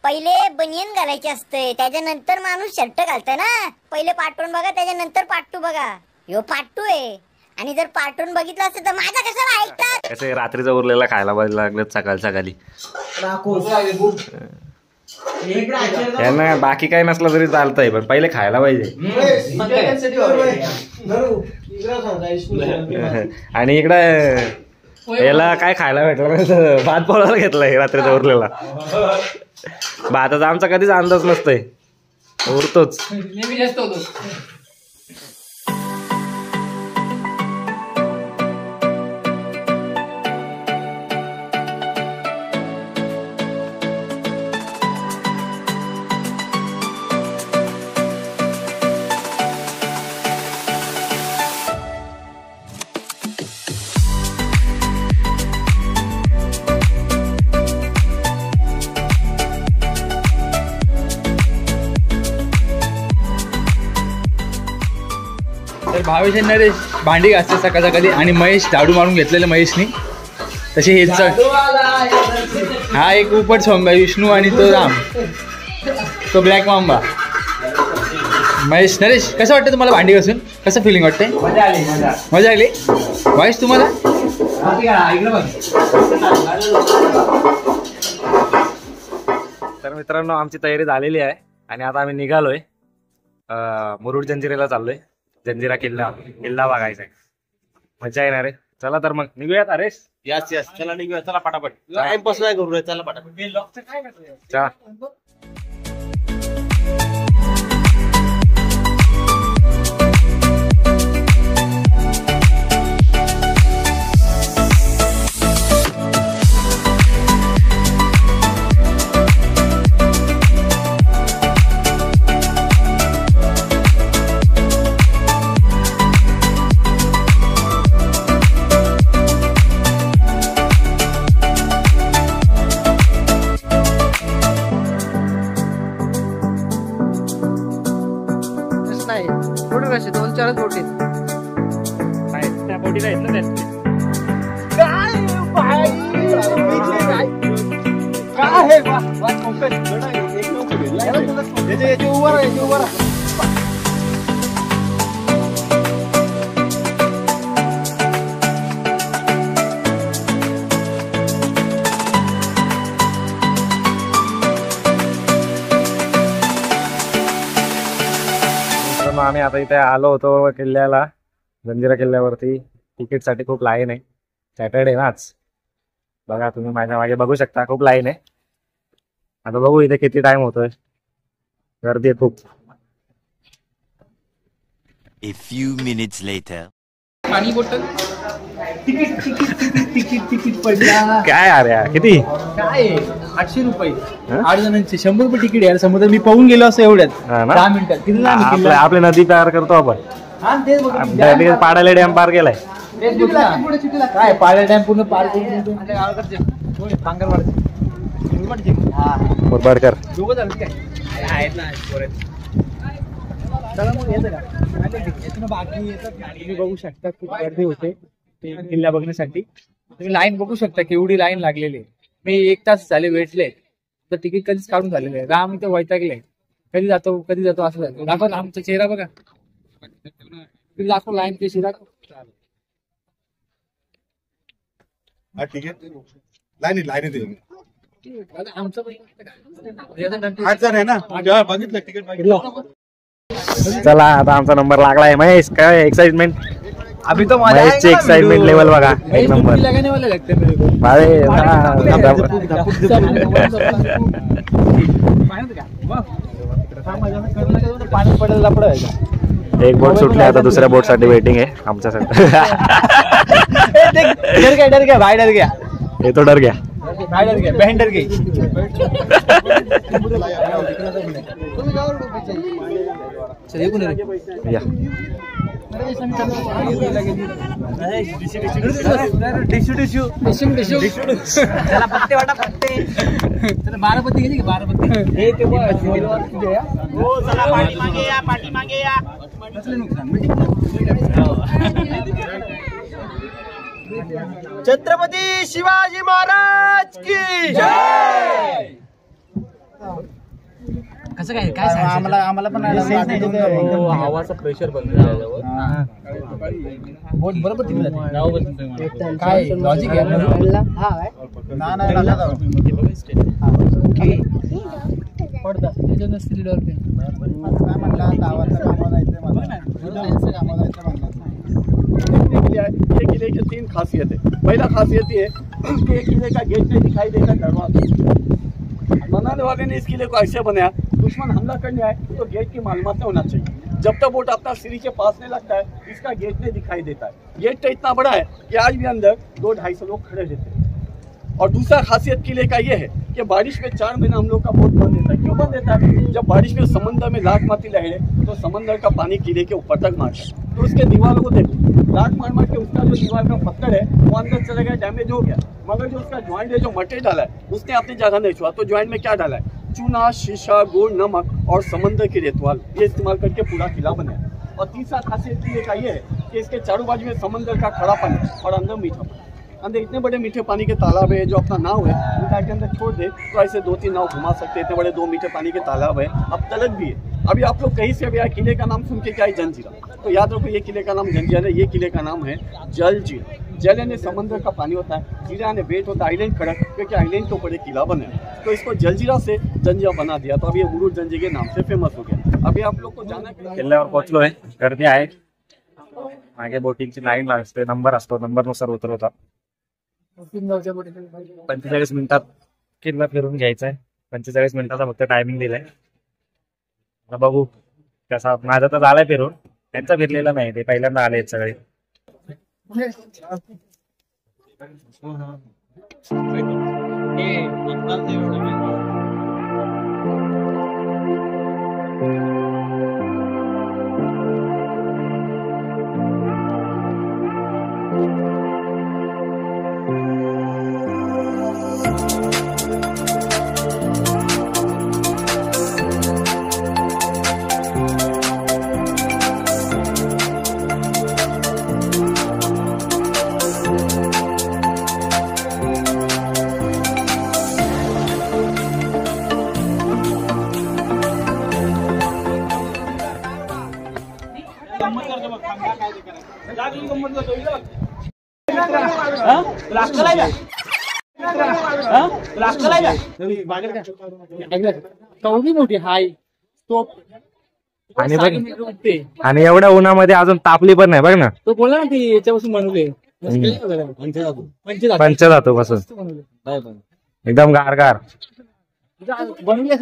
पहिले बनियन घालायचे असते, त्याच्यानंतर माणूस शर्ट घालतं ना. पहिले पार्टून बघा, त्याच्यानंतर पार्टू बघा. ह्यो पार्टू आहे. आणि जर पार्टून बघितलं असतं तर माझा कशाला ऐकतात. कसे रात्रीचा उरलेला खायला पाहिजे लागलं सकाळ सकाळी. यांना बाकी काही नसलं तरी चालतंय, पण पहिले खायला पाहिजे. आणि इकडे याला काय खायला भेटलं, भात पोळायला घेतलाय रात्रीचा उरलेला. भाताचा आमचा कधीच अंदाज नसतोय, उरतोच. तर भावेश आणि नरेश भांडी घासते सकाळ सकाळी आणि महेश झाडू मारून घेतलेलं महेशनी. तसे हे हा एक उपट सोंबा विष्णू आणि तो राम, तो ब्लॅक मांबा. महेश नरेश कसं वाटतं तुम्हाला भांडी घासून? कसं फिलिंग वाटतंय? मजा आली. महेश तुम्हाला? तर मित्रांनो आमची तयारी झालेली आहे आणि आता आम्ही निघालोय. मुरुड जंजिरेला चाललोय. जंजिरा किल्ला बघायचा आहे. मजा येणार आहे. चला तर मग निघूयात. अरेश यस चला निघूया. चला पटापट. टाइमपास नाही करू. चला पटापट. चला. दोन चारच बोटी त्या बोटीला आहेत ना आम्ही आता इथे आलो होतो किल्ल्याला, जंजिरा किल्ल्यावरती. तिकीट साठी खूप लाईन आहे. सॅटर्डे ना आज. बघा तुम्ही माझ्या मागे बघू शकता, खूप लाईन आहे. आता बघू इथे किती टाइम होतोय. गर्दी आहे खूप. A few minutes later. पाणी बॉटल तिकीट पडला. काय अरे किती? काय 800 रुपये 8 जणांचे. 100 रुपये तिकीट यार. समुद्र मी पाहून गेलो असं एवढ्यात 10 मिनिटात. किती आपले नदी पार करतो आपण. पाडाले डॅम पार केलाय. काय पाड्या डॅम पूर्ण पार करून मुरबाडकर बाकी तुम्ही बघू शकता खूप गर्दी होते किल्ला बघण्यासाठी. तुम्ही लाईन बघू शकता केवढी लाईन लागलेली आहे. मी 1 तास झाले वेटले, तर तिकीट कधीच काढून झालेलं आहे. राम इथे वैतागले. कधी जातो असं झालं. दाखव आमचा चेहरा बघा. दाखव लाईन कशी दाखव. चला आता आमचा नंबर लागलाय. महेश काय एक्साइटमेंट. अभी तो महेशची एक्साइटमेंट लेवल बघा एक नंबर. एक बोट सुटली, आता दुसऱ्या बोट साठी वेटिंग आहे आमच्यासाठी. डर गया भाई, डर गया. ये तो डर गया. बहन डर गई. या त्याला पत्ते वाटा पत्ते. त्याला 12 पत्ते गेली का? 12 पत्ते. पाठी मागे या. छत्रपती शिवाजी महाराज की जय. कसं काय काय आम्हाला पण हवाचा प्रेशर बंद झाल्यावर बरोबर तिकडे काय लॉजिक ये किले की 3 खासियत है. पहला खासियत ये है कि ये किले का गेट नहीं दिखाई देता दरवाजा. बनाने वाले ने इस किले को ऐसे बनाया, दुश्मन हमला करने आए तो गेट की मालूमात नहीं होना चाहिए. जब तक बोट अपना सीढ़ी के पास नहीं लगता है इसका गेट नहीं दिखाई देता है. गेट तो इतना बड़ा है कि आज भी अंदर 200-250 लोग खड़े रहते हैं. और दूसरा खासियत किले का ये है कि बारिश में 4 महीना हम लोग का बोट बंद रहता है. क्यों बंद रहता है? जब बारिश में समंदर में लाख माती लहरे तो समंदर का पानी किले के ऊपर तक मारता है. तो उसके दीवारों को देखो, लाख मार के उसका जो दीवार का पत्थर है वो अंदर चले गया, डैमेज हो गया. मगर जो उसका ज्वाइंट है, जो मटेरियल डाला है उसने अपनी जगह नहीं छुआ. तो ज्वाइंट में क्या डाला है? चूना, शीशा, गुड़, नमक और समंदर की रेतवाल, ये इस्तेमाल करके पूरा किला बनाया. और तीसरा खासियत किले का ये है कि इसके चारों बाजू में समंदर का खड़ा पानी और अंदर मीठा पानी. अंदर इतने बड़े मीठे पानी के तालाब है, जो अपना नाव है उनका के अंदर छोड़ दे तो ऐसे 2-3 नाव घुमा सकते हैं. इतने बड़े 2 मीठे पानी के तालाब है. अब तलक भी है. अभी आप लोग कहीं से भी आए, किले का नाम सुन के क्या है? जंजीरा. तो याद रखो ये किले का नाम जंजीरा है. ये किले का नाम है जलजीरा. जल यानी समंदर का पानी होता है, जीरा यानी वेट होता है, आइलैंड खड़क, क्योंकि आइलैंड के ऊपर एक किला बना है. तो इसको जलजीरा से जंजीरा बना दिया. तो अब ये मुरुड जंजीर के नाम से फेमस हो गया. अभी आप लोग को जाना किल्ल्यावर पोहोचलोय. गर्दी आहे. मागे बोटिंगची लाईन लागते, नंबर असतो, नंबरनुसार उतरवतात. 45 मिनिटात किल्ला फिरून घ्यायचा आहे. 45 मिनिटाचा फक्त टायमिंग दिलाय. आता बघू कसा. माझा तर झालाय फिरून, त्यांचा फिरलेला नाही, ते पहिल्यांदा आले सगळे. मोठी हाय तो आणि बघ, आणि एवढ्या उन्हामध्ये अजून तापली पण नाही. बघ ना, तो बोला ना ती याच्यापासून बनवले पंचधातू पासून एकदम गारगार. बनवले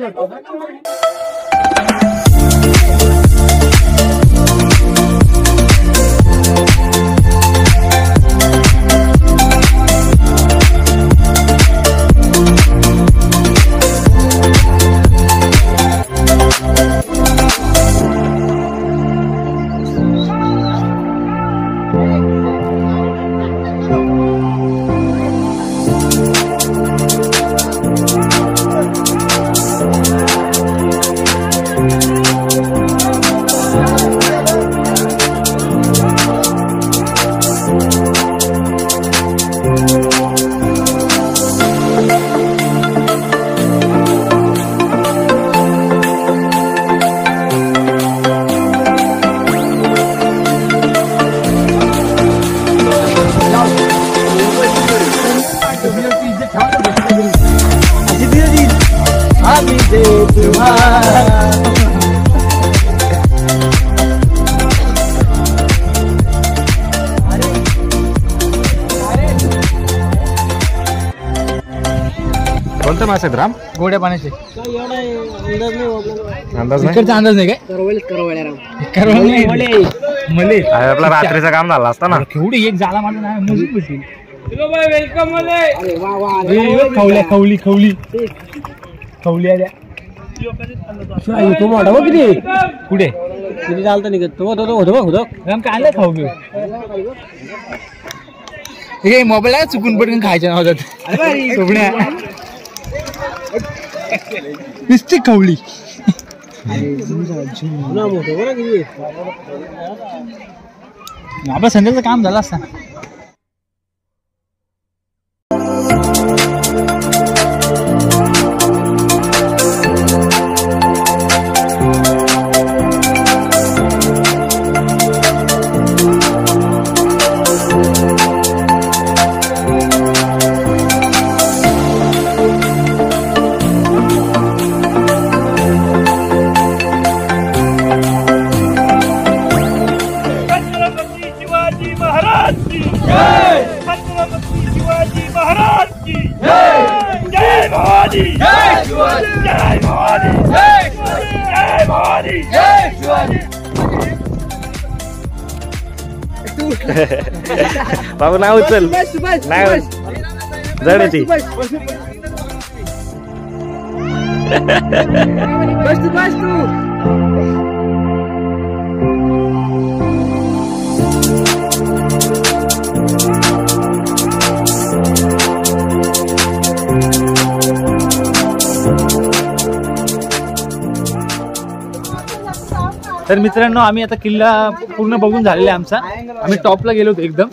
कोणतं मासे आहेत राम? गोड्या पाण्याचे अंदाज नाही. इकडचा अंदाज नाही काय? मले आपला रात्रीचं काम झालं असतं ना. केवढी एक झाला माझा नाही मजून भेटली. खवल्या खवली खवली खवली आल्या. तो मोठा बघ किती पुढे किती चालतं निघत तो होतो बघ होतो काय आलं खाऊ घेऊ. हे मोबाईल आहे चुकून पटकन खायच्या नावात नुसती खवली. आपलं संध्याचं काम झालं असता. भवानी जय शिवाजी जय भवानी जय शिवाजी जय भवानी जय शिवाजी। बाबू नाव उचल नाही जड ती तर मित्रांनो आम्ही आता किल्ला पूर्ण बघून झालेला आहे आमचा. आम्ही टॉपला गेलो होतो एकदम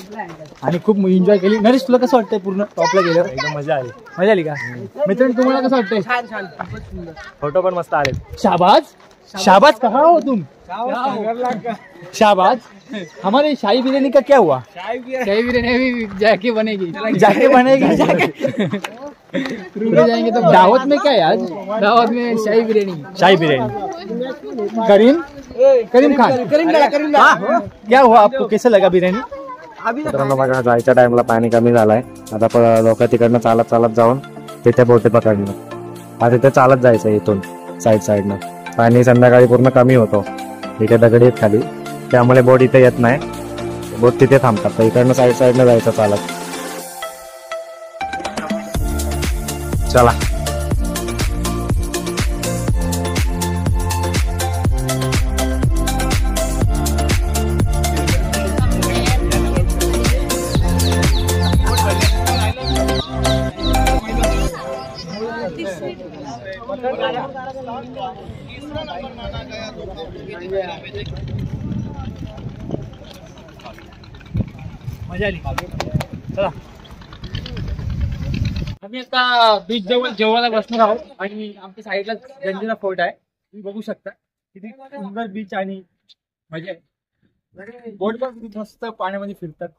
आणि खूप एन्जॉय केली. नरेश तुला कसं वाटतंय पूर्ण टॉपला गेल्यावर? एकदम मजा आली. मजा आली का मित्रांनो? तुम्हाला कसं वाटतंय? फोटो पण मस्त आले. शाबाज शाबाज कहाँ हो तुम? शाबाज. हमारे शाही बिरयानी का क्या हुआ? शाही बिरयानी अभी जाके बनेगी. जाके बनेगी जाएंगे तो दावत में क्या है आज? दावत में शाही बिरयानी. शाही बिर्याणी. करीम खान क्या हुआ आपको? कैसा लगा बिर्याणी? मित्रांनो बघा जायच्या टाइमला पाणी कमी झालाय. आता लोक तिकडनं चालत चालत जाऊन तिथे बोटी पकडणं. आता तिथे चालत जायचं इथून साईडनं. पाणी संध्याकाळी पूर्ण कमी होतो. इथे दगडी आहेत खाली त्यामुळे बोट इथे येत नाही. बोट तिथे थांबतात. तर इकडनं साईडनं जायचं चालत. चला मजा आली. चला आम्ही आता बीच जवळ जेवायला बसणार आहोत आणि आमच्या साईडला जंजिरा फोर्ट आहे. तुम्ही बघू शकता किती सुंदर बीच आणि मजा आहे. बोट पण किती मस्त पाण्यामध्ये फिरतात.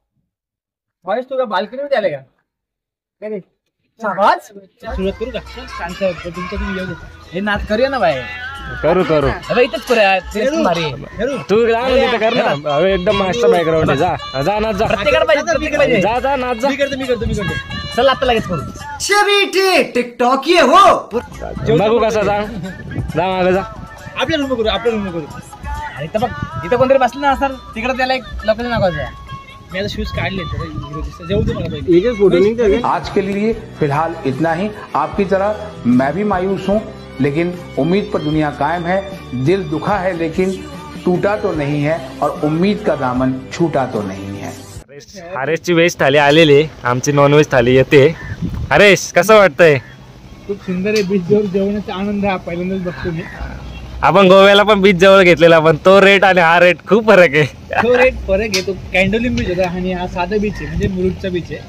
महेश तुला बाल्कनीमध्ये आले का? काय रे शाबाज. सुरुवात करू का? शांत तुमचं तुम्ही येऊ देता. हे नाच करूया ना बाय. करू इथंच करूया. तू कर ना. एकदम मस्त बॅकग्राऊंड आहे. जा नाच जा. प्रत्येकाला जा जा नाच जा. मी करतो. चला आता लगेच करू. टिकटॉक ये हो. बघू कसा जा मागं जा. आपल्या रूम करू. आणि इथं बघ इथं कोणतरी बसलं ना सर तिकडे त्याला एक लोकांचं नाकायचं. मैं तो शूज काट लेते. आज के लिए फिलहाल इतना ही. आपकी तरह मैं भी मायूस हूँ लेकिन उम्मीद पर दुनिया कायम है. दिल दुखा है लेकिन टूटा तो नहीं है और उम्मीद का दामन छूटा तो नहीं है. हरेशची व्हेज थाली आलेली. आमची नॉनव्हेज थाली येते. हरेश कसं वाटतंय? खूप सुंदर आहे. बीच जवळ जेवण्याचा आनंद हा पहिल्यांदाच बघतो मी. आपण गोव्याला पण बीच जवळ घेतलेला पण तो रेट आणि हा रेट खूप फरक आहे. तो रेट फरक आहे. तो कॅन्डोलिम बीच होता आणि हा साधा बीच आहे म्हणजे मुरुडचा बीच आहे.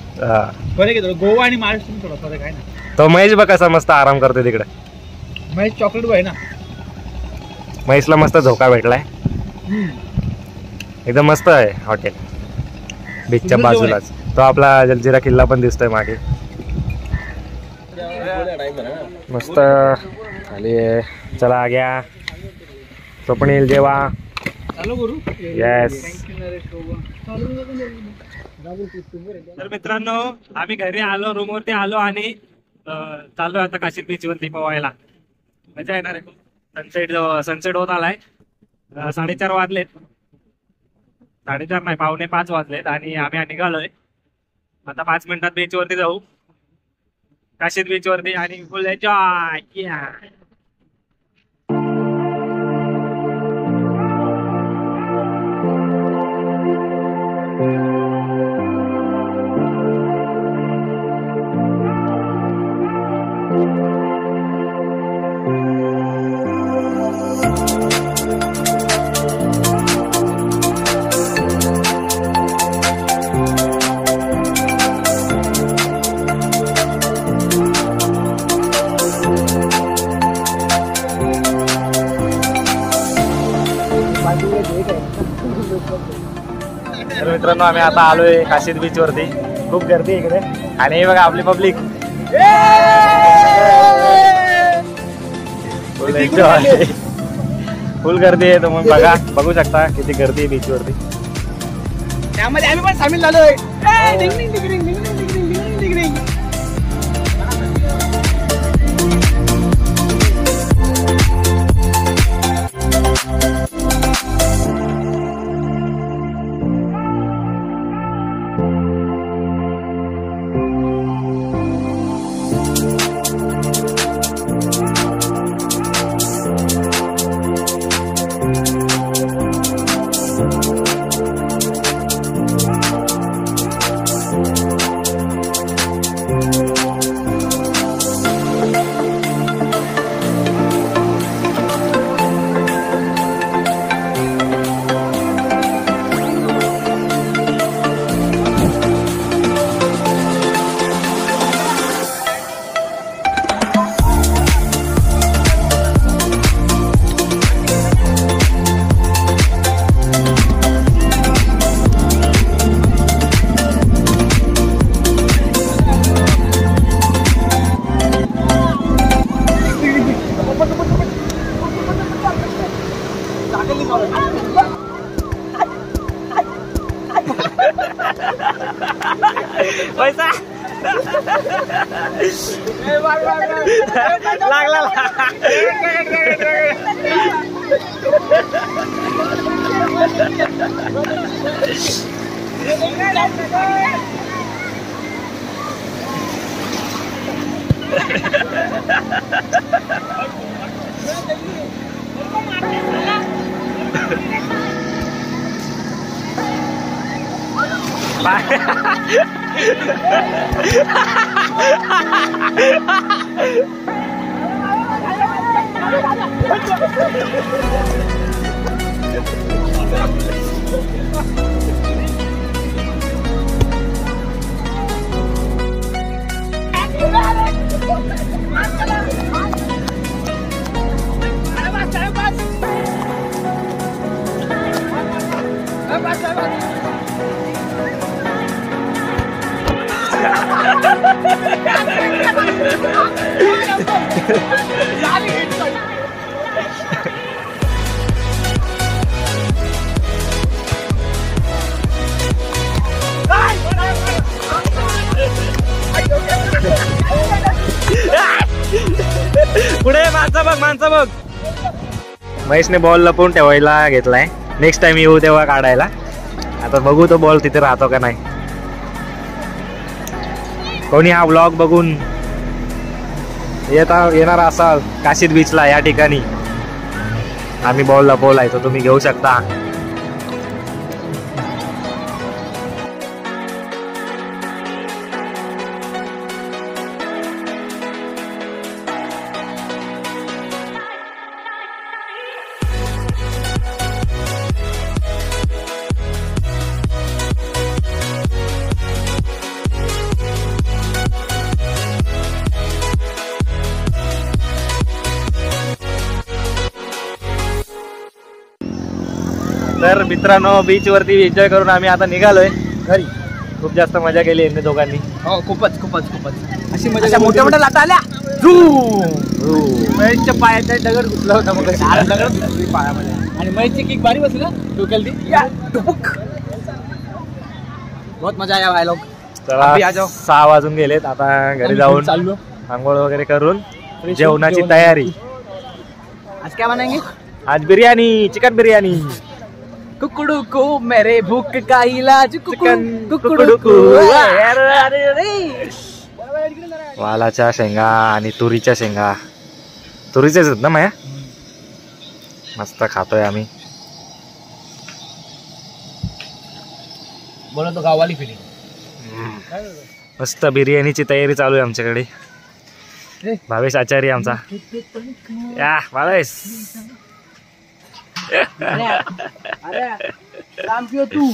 फरक आहे. गोवा आणि महाराष्ट्र थोडा फरक आहे ना. तो महेश बघ कसा मस्त आराम करतोय तिकडे. महेश चॉकलेट बॉय ना. महेशला मस्त झोका भेटलाय. एकदम मस्त आहे हॉटेल बीचच्या बाजूलाच. तो आपला जंजिरा किल्ला पण दिसतोय मागे. मस्त खाली आहे. चला घ्या स्वप्नील जेवा. येस. तर मित्रांनो आम्ही घरी आलो रूमवरती आलो आणि चाललोय आता काशीद बीच वरती पोवायला. मजा येणार आहे. सनसेट होत आलाय. 4:30 वाजलेत. 4:30 नाही 4:45 वाजलेत आणि आम्ही निघालोय. आता 5 मिनिटात बीच वरती जाऊ. काशीद बीच वरती आणि फुल एन्जॉय. तर मित्रांनो आम्ही आता आलोय काशीद बीच वरती. खूप गर्दी आहे इकडे आणि हे बघा आपली पब्लिक फुल गर्दी आहे. तर मग बघू शकता किती गर्दी आहे बीच वरती. त्यामध्ये आम्ही पण सामील झालोय. पैसा लागला पुढे माणसं बघ. महेशने बॉल लपवून ठेवायला घेतलाय. नेक्स्ट टाइम येऊ तेव्हा काढायला. आता बघू तो बॉल तिथे राहतो का नाही. कोणी हा व्लॉग बघून येणार असाल काशीद बीचला, या ठिकाणी आम्ही बॉल लपवलाय, तो तुम्ही घेऊ शकता. तर मित्रांनो, बीच वरती एन्जॉय करून आम्ही आता निघालोय घरी. खूप जास्त मजा केली यांनी दोघांनी. हो, खूपच अशी मजा. मोठ्या मोठ्या लाटा आल्या. महेशच्या पायात दगड घुसला होता मग दगड पायामध्ये. आणि महेशची किक भारी बसली ना डोक्याला ती. बहुत मजा आया भाई लोग. चला 6 वाजून गेलेत. आता घरी जाऊन चाललो. आंघोळ वगैरे करून जेवणाची तयारी. आज क्या बनाएंगे? आज बिर्याणी, चिकन बिर्याणी. कुकड़ू को मेरे भूख का इलाज. कुकड़ू वालाच्या शेंगा आणि तुरीच्या शेंगा. तुरीचेच आहेत ना माया. मस्त खातोय आम्ही. बोला तो गाववाली फिलिंग. मस्त बिर्याणीची तयारी चालू आहे आमच्याकडे. भावेश आचार्य आमचा. या भावेश. अरे काम क्यों तू?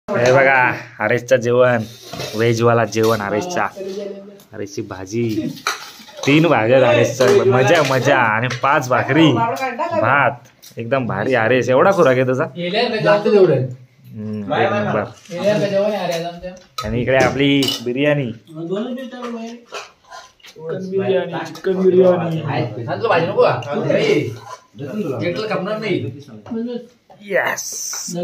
हे बघा हरेशचं जेवण, व्हेजवाला जेवण हरेशचा. हरेशची भाजी, 3 भाज्या हरेशचं. मजा मजा. आणि 5 भाकरी, भात. एकदम भारी हरेश. एवढा खुराक आहे तुझा. आणि इकडे आपली बिर्याणी. चिकन बिर्याणी. येस.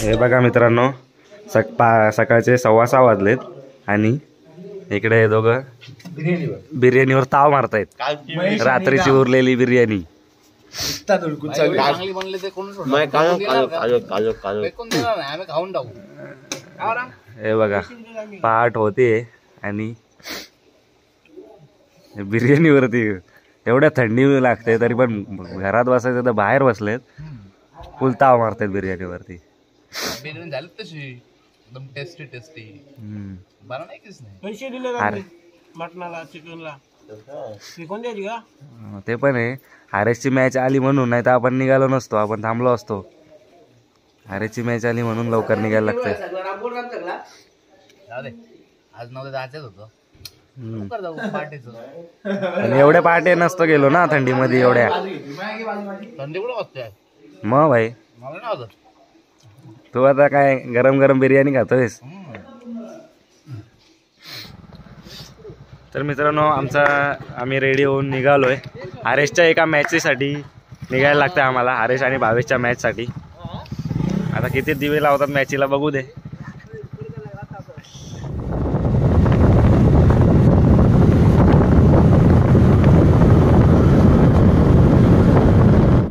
हे बघा मित्रांनो, सकाळचे 6:15 वाजलेत आणि इकडे हे दोघं बिर्याणीवर ताव मारतायत. रात्रीची उरलेली बिर्याणी. चांगली बनले ते कोण आम्ही खाऊन टाकू. हे बघा पहाट होते आणि बिर्याणीवरती एवढ्या थंडी लागते तरी पण घरात बसायचं तर बाहेर बसलेत. फुल ताव मारतात बिर्याणीवरती. बिर्याणी झाली तशी एकदम टेस्टी टेस्टी. बनवण्याचीच नाही. पैसे दिले अरे मटणाला चिकनला चिकन द्यायची का? ते पण आहे. आरएसची मॅच आली म्हणून, नाही तर आपण निघालो नसतो, आपण थांबलो असतो. आरएसची मॅच आली म्हणून लवकर निघायला लागतंय. जाऊ दे, आज नव्हतं जायचंच होतं. लवकर जाऊ पार्टीचं. आणि एवढ्या पहाटे नसतो गेलो ना थंडीमध्ये एवढ्या. थंडी कुठं वाजते? मग भाई मला नाही वाजत. तू आता काय गरम गरम बिर्याणी खातोयस. तर मित्रांनो आम्ही रेडी होऊन निघालोय. आरेशच्या एका मॅचेसाठी निघायला लागतं आम्हाला. आरेश आणि भावेशच्या मॅचसाठी. आता किती दिवे लावतात मॅचीला बघू दे.